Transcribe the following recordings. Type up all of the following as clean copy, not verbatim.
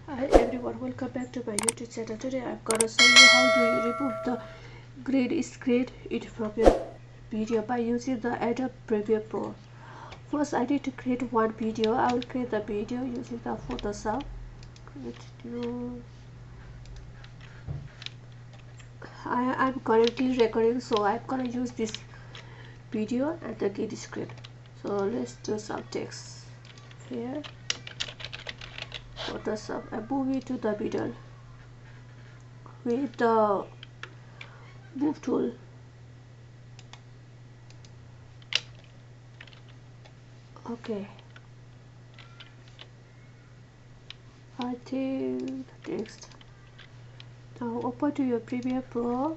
Hi everyone, welcome back to my YouTube channel. Today I'm gonna show you how do you remove the green screen from your video by using the Adobe Premiere Pro. First I need to create one video. I will create the video using the Photoshop. I'm currently recording, so I'm gonna use this video and the green screen. So let's do some text here. Photoshop and move it to the middle with the move tool. Okay, I think the text. Now open to your Premiere Pro.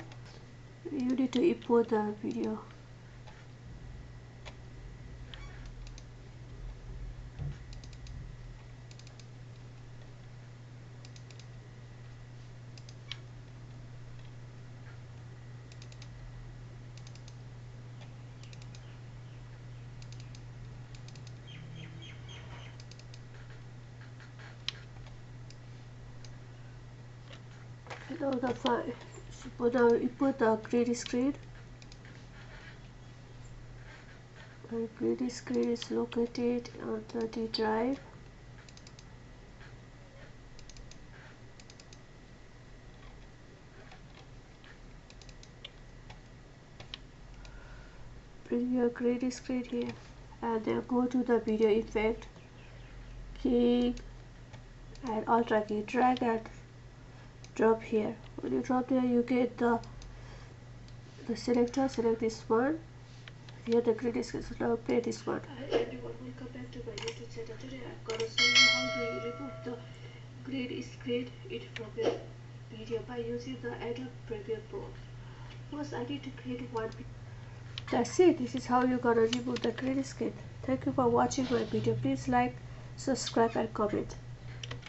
You need to import the video. Now the file. Now import the green screen. The green screen is located on the D drive. Bring your green screen here and then go to the video effect, key and Alt key, drag and drop here. When you drop there you get the selector. Select this one. Here the green screen, so now play this one. Hi everyone, welcome back to my YouTube channel. Today I'm gonna show you how do you remove the green screen from your video by using the Adobe Premiere Pro. First I need to create one video. That's it. This is how you're gonna remove the green screen. Thank you for watching my video. Please like, subscribe and comment.